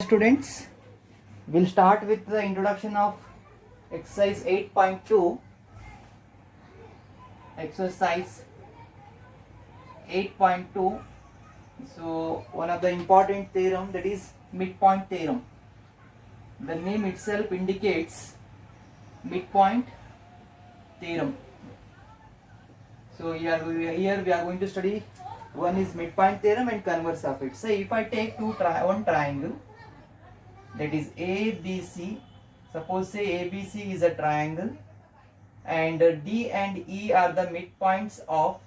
Students, we'll start with the introduction of exercise 8.2. Exercise 8.2. So one of the important theorem, that is midpoint theorem. The name itself indicates midpoint theorem. So here we are going to study one is midpoint theorem and converse of it. Say if I take one triangle, that is ABC. Suppose say ABC is a triangle and D and E are the midpoints of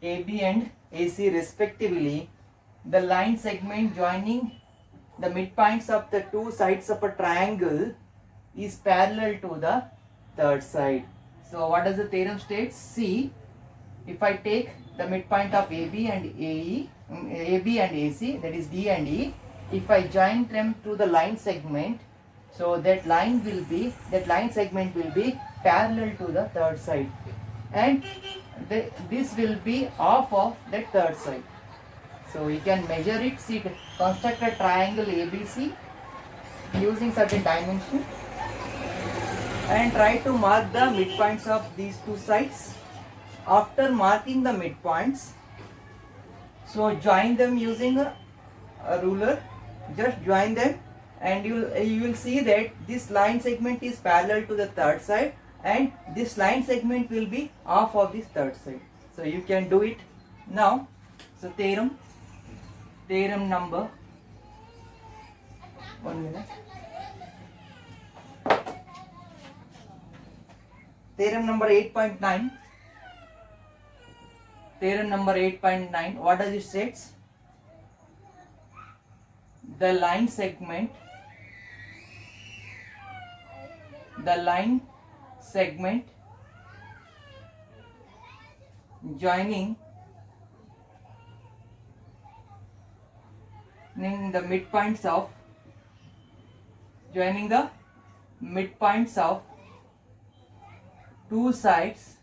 AB and AC respectively. The line segment joining the midpoints of the two sides of a triangle is parallel to the third side. So what does the theorem state? See, if I take the midpoint of AB and AE, AB and AC, that is D and E, if I join them to the line segment, so that line segment will be parallel to the third side, and this will be off of that third side. So we can measure it. See, construct a triangle ABC using certain dimension and try to mark the midpoints of these two sides. After marking the midpoints, so join them using a ruler. Just join them and you will see that this line segment is parallel to the third side and this line segment will be off of this third side. So you can do it now. So theorem number 1 minute. Theorem number 8.9. Theorem number 8.9. What does it say? The line segment joining the midpoints of two sides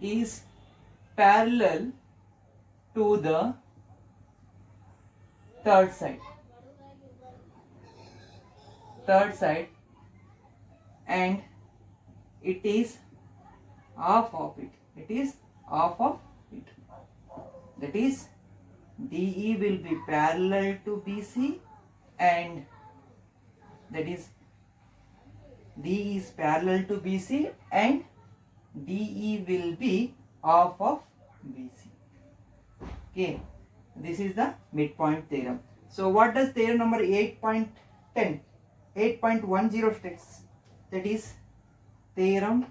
is parallel to the third side and it is off of it. That is, DE will be parallel to BC and that is DE is parallel to BC and DE will be off of BC. Okay, this is the midpoint theorem. So what does theorem number 8.10 8.10 states? That is theorem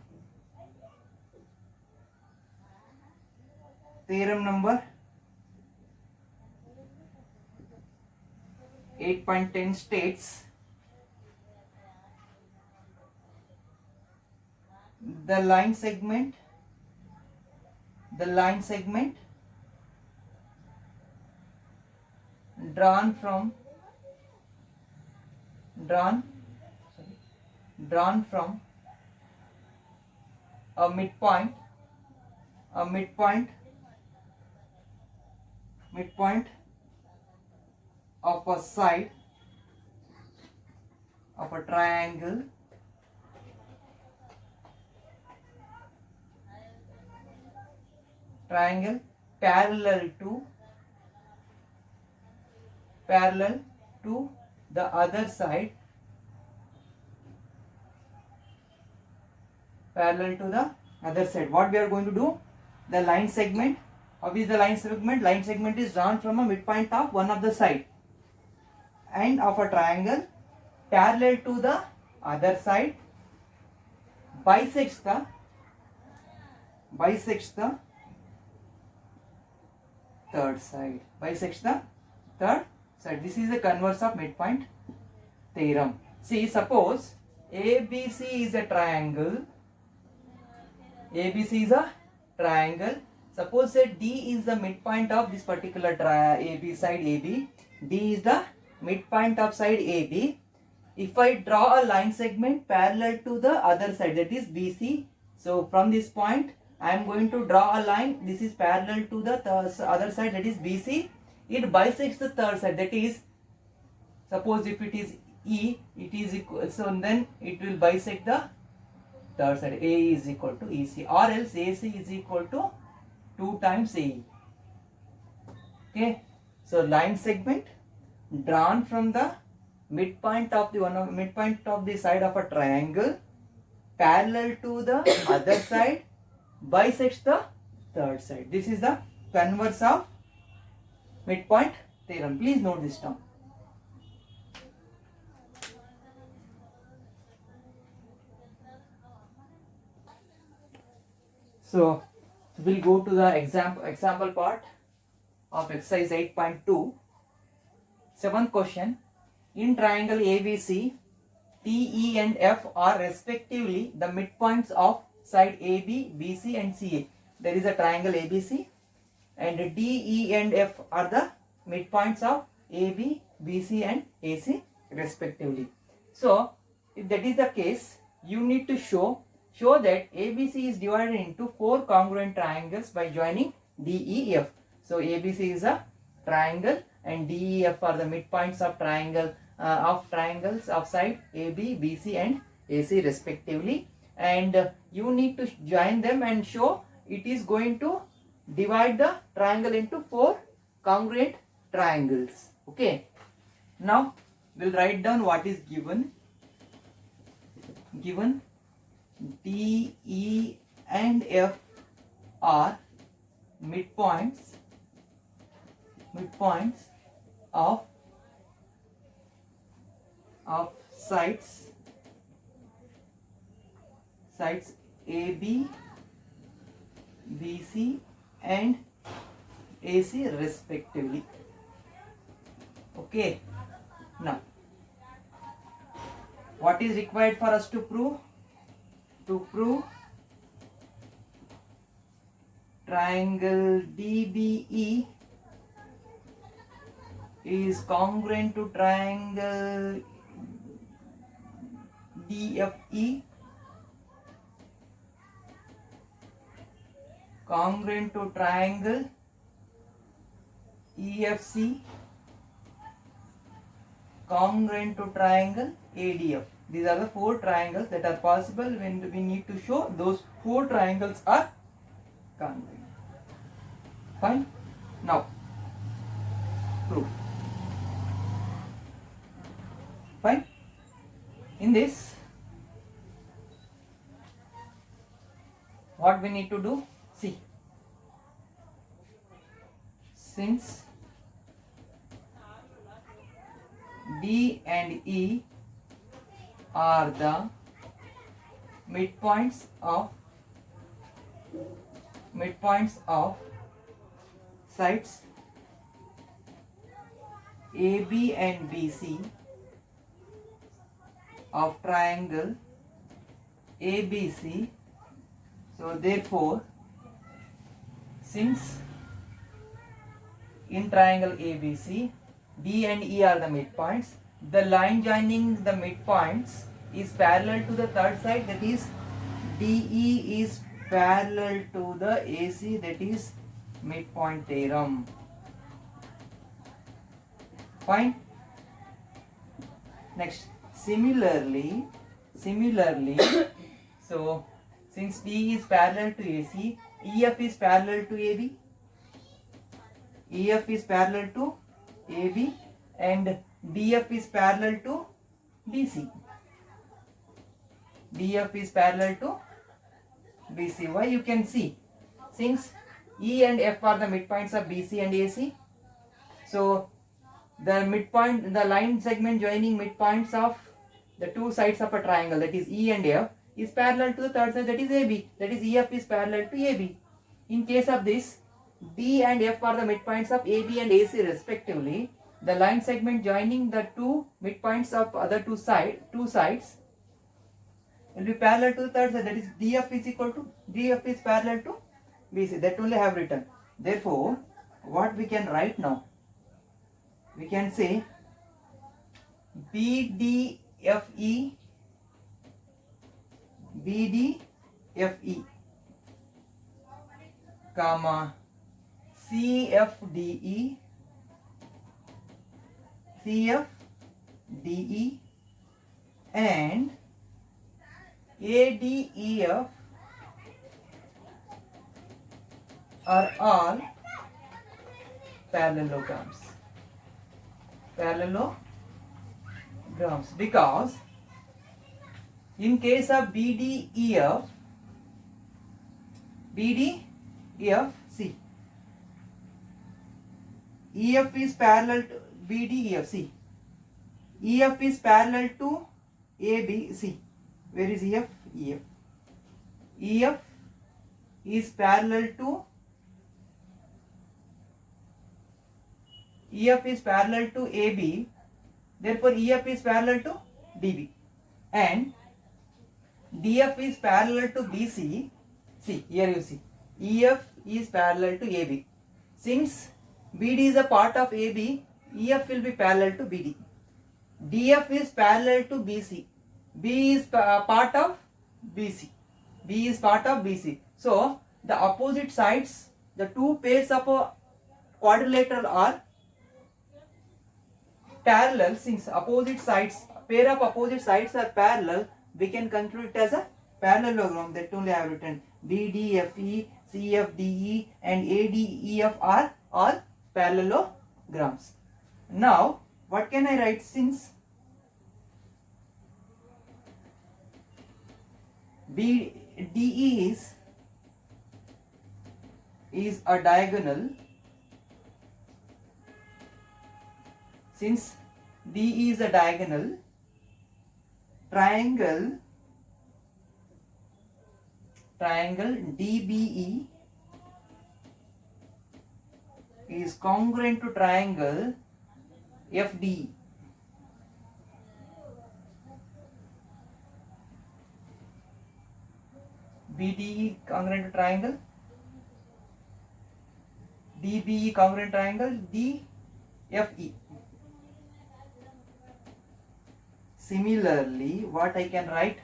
number 8.10 states the line segment drawn from a midpoint of a side of a triangle parallel to the other side, What we are going to do? The line segment. How is the line segment? Line segment is drawn from a midpoint of one of the side and of a triangle parallel to the other side, bisects the third side. This is the converse of midpoint theorem. See, suppose ABC is a triangle. Suppose say D is the midpoint of this particular AB side AB. D is the midpoint of side AB. If I draw a line segment parallel to the other side, that is BC. So from this point I am going to draw a line. This is parallel to the other side, that is BC. It bisects the third side, that is, suppose if it is E, it is equal, so then it will bisect the third side. AE is equal to EC, or else AC is equal to 2 times AE. Okay, so line segment drawn from the midpoint of the side of a triangle parallel to the other side bisects the third side. This is the converse of midpoint theorem. Please note this term. So we'll go to the example part of exercise 8.2. Seventh question. In triangle ABC, TE and F are respectively the midpoints of side AB, BC and CA. There is a triangle ABC, and DE and F are the midpoints of AB, BC and AC respectively. So if that is the case, you need to show that ABC is divided into 4 congruent triangles by joining DEF. So ABC is a triangle and DEF are the midpoints of triangles of side AB, BC and AC respectively, and you need to join them and show it is going to divide the triangle into 4 congruent triangles. Okay, now we'll write down what is given. D, E and F are midpoints of sides AB, BC and AC respectively. Okay, now what is required for us to prove? To prove triangle DBE is congruent to triangle DFE, congruent to triangle EFC, congruent to triangle ADF. These are the 4 triangles that are possible when we need to show those 4 triangles are congruent. Fine. Now, proof. Fine. In this, what we need to do? See, since D and E are the midpoints of sides AB and BC of triangle ABC, so therefore, since in triangle ABC D and E are the midpoints, the line joining the midpoints is parallel to the third side, that is DE is parallel to the AC, that is midpoint theorem. Fine. Next, similarly so since D is parallel to AC, EF is parallel to AB, EF is parallel to AB and DF is parallel to BC. DF is parallel to BC. Why? You can see, since E and F are the midpoints of BC and AC, so the line segment joining midpoints of the 2 sides of a triangle, that is E and F, is parallel to the third side, that is AB, that is EF is parallel to AB. In case of this, D and F are the midpoints of AB and AC respectively. The line segment joining the 2 midpoints of other two sides will be parallel to the third side, that is DF is parallel to BC. That only I have written. Therefore, what we can write now? We can say BDFE comma CFDE, CFDE and ADEF are all parallelograms. Parallelograms, because in case of BDEF, see, EF is parallel to BDEF. See, EF is parallel to AB. See, where is EF? EF is parallel to AB. Therefore, EF is parallel to DB, and DF is parallel to BC. See, here you see, EF is parallel to AB. Since BD is a part of AB, EF will be parallel to BD. DF is parallel to BC. B is part of BC. So, the opposite sides, the two pairs of a quadrilateral are parallel. Since pair of opposite sides are parallel, we can conclude it as a parallelogram. That only I have written. BDFE, CFDE and ADEF are all parallelograms. Now, what can I write? Since BDE is a diagonal, since DE is a diagonal, triangle DBE is congruent to triangle FDE. BDE congruent to triangle, DBE congruent triangle DFE. Similarly, what I can write?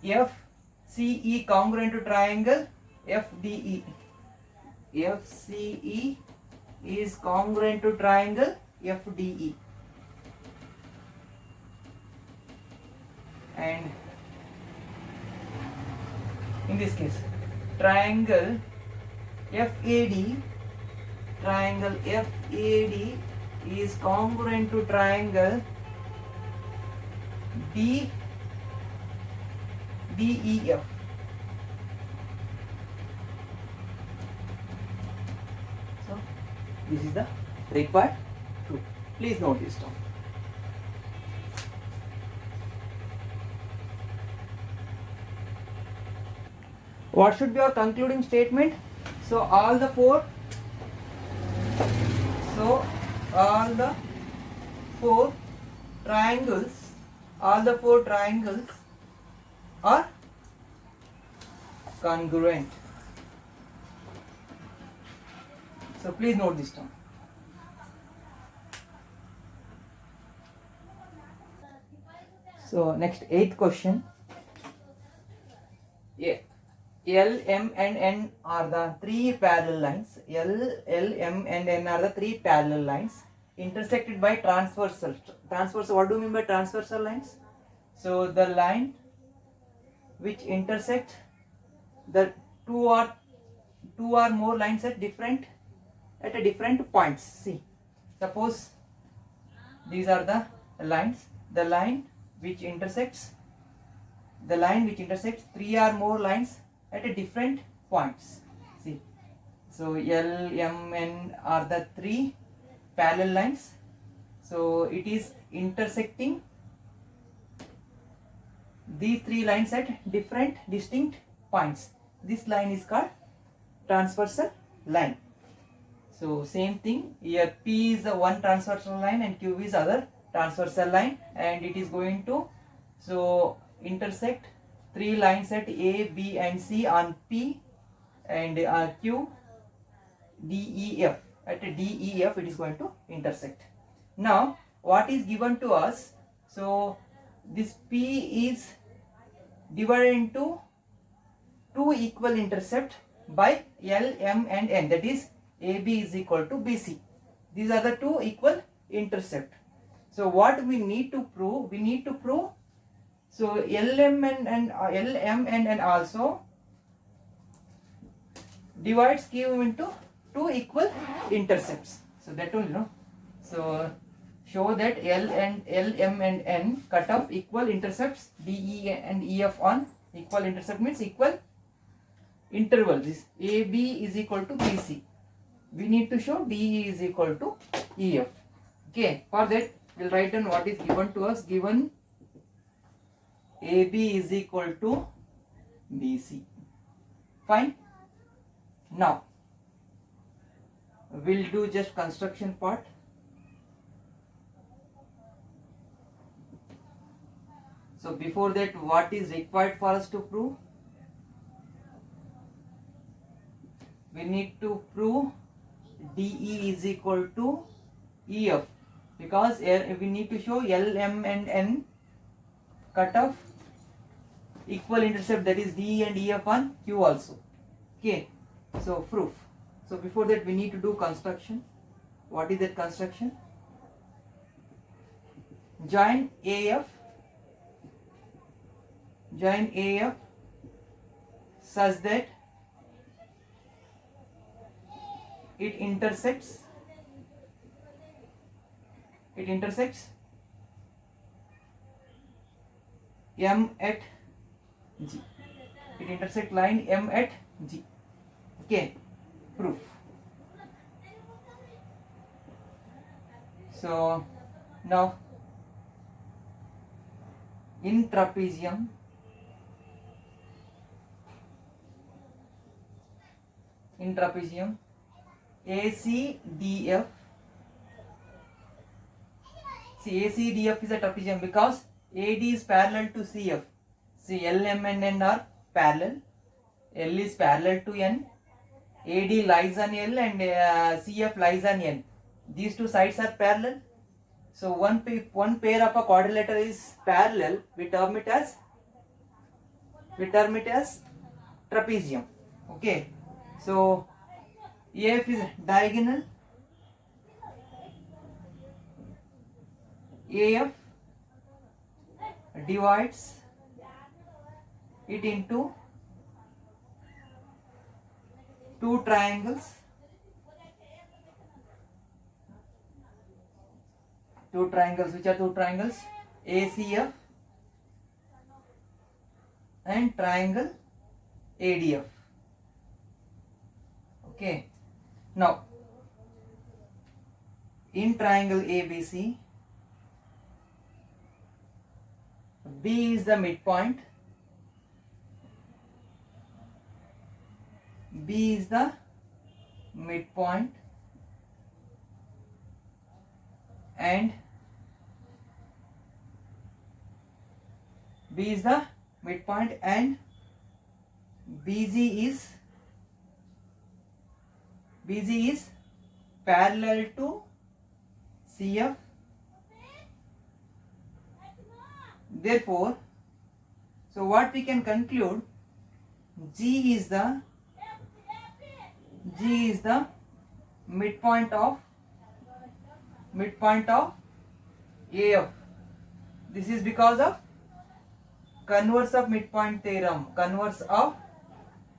FCE congruent to triangle FDE. FCE is congruent to triangle FDE. And in this case, triangle FAD is congruent to triangle DEF. So, this is the required truth. Please note this down. What should be our concluding statement? So all the four triangles are congruent. So please note this down. So next, 8th question. L, M and N are the three parallel lines. L, M and N are the three parallel lines intersected by transversal. Transversal, what do you mean by transversal lines? So the line which intersect the two or more lines at different points. See, suppose these are the lines. The line which intersects three or more lines at a different points. See, so L, M, N are the three parallel lines. So it is intersecting these three lines at different distinct points. This line is called transversal line. So same thing here, P is the one transversal line and Q is other transversal line, and it is going to intersect three lines at A, B and C on P, and Q, D, E, F. At D, E, F it is going to intersect. Now what is given to us? So this P is divided into two equal intercept by L, M and N, that is AB is equal to BC. These are the two equal intercept. So what we need to prove? We need to prove, so LM and N also divides Q into two equal intercepts. So that will, so show that L, M and N cut off equal intercepts, DE and EF on equal intercept means equal interval. This AB is equal to BC. We need to show DE is equal to EF. Okay, for that we'll write down what is given to us. Given AB is equal to BC. Fine. Now we'll do just construction part. So before that, what is required for us to prove? We need to prove DE is equal to EF, because we need to show L, M and N cut off equal intercept, that is DE and EF on Q also. Okay, so proof. So before that we need to do construction. What is that construction? Join AF such that it intersects M at G. It intersects line M at G. Okay, proof. So now in trapezium, ACDF. See, ACDF is a trapezium because AD is parallel to CF. See, L, M and N are parallel. L is parallel to N. AD lies on L and CF lies on N. These two sides are parallel. So one pair of a quadrilateral is parallel. We term it as trapezium. Okay. So AF is diagonal. AF divides it into two triangles. Which are two triangles? ACF and triangle ADF. Okay. Now, in triangle ABC, B is the midpoint. B is the midpoint and BG is parallel to CF. Therefore, so what we can conclude, G is the midpoint of AF. This is because of converse of midpoint theorem. Converse of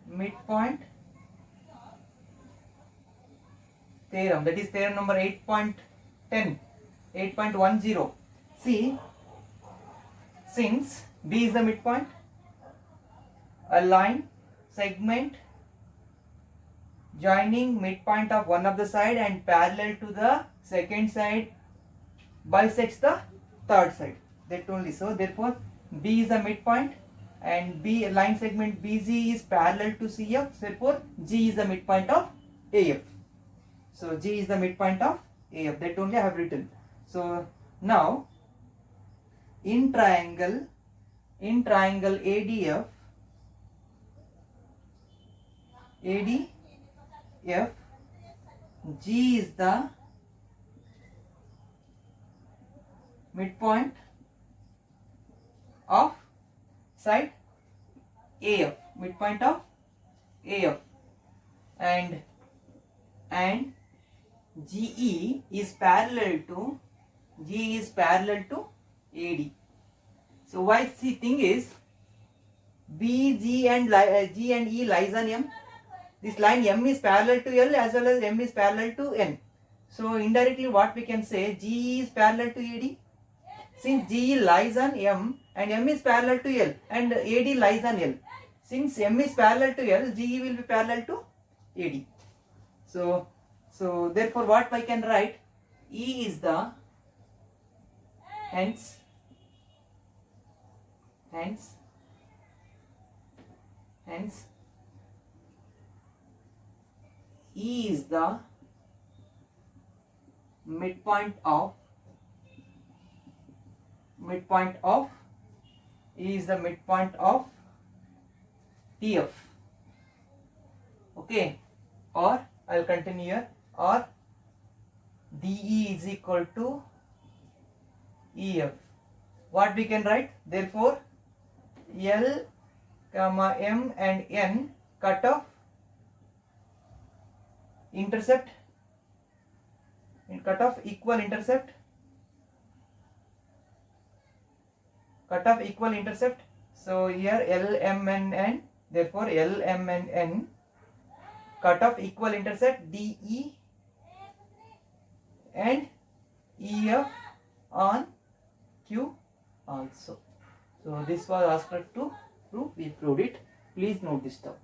midpoint theorem, that is theorem number 8.10. See, since B is the midpoint, a line segment joining midpoint of one of the side and parallel to the second side bisects the third side. That only. So therefore B is the midpoint and B line segment BG is parallel to CF. Therefore G is the midpoint of AF. So G is the midpoint of AF. That only I have written. So now in triangle ADF, G is the midpoint of side AF, midpoint of AF. and GE is parallel to AD. So why the thing is B, G and E lies on M. This line M is parallel to L as well as M is parallel to N. So indirectly what we can say, GE is parallel to AD. Since GE lies on M and M is parallel to L and AD lies on L. Since M is parallel to L, GE will be parallel to AD. So therefore what I can write, E is the, hence E is the midpoint of TF. Okay, or I'll continue here, or DE is equal to EF. What we can write? Therefore, L, M and N cut off equal intercept. So here L, M and N. Therefore, L, M and N cut off equal intercept DE and EF on Q also. So this was asked to prove. We proved it. Please note this down.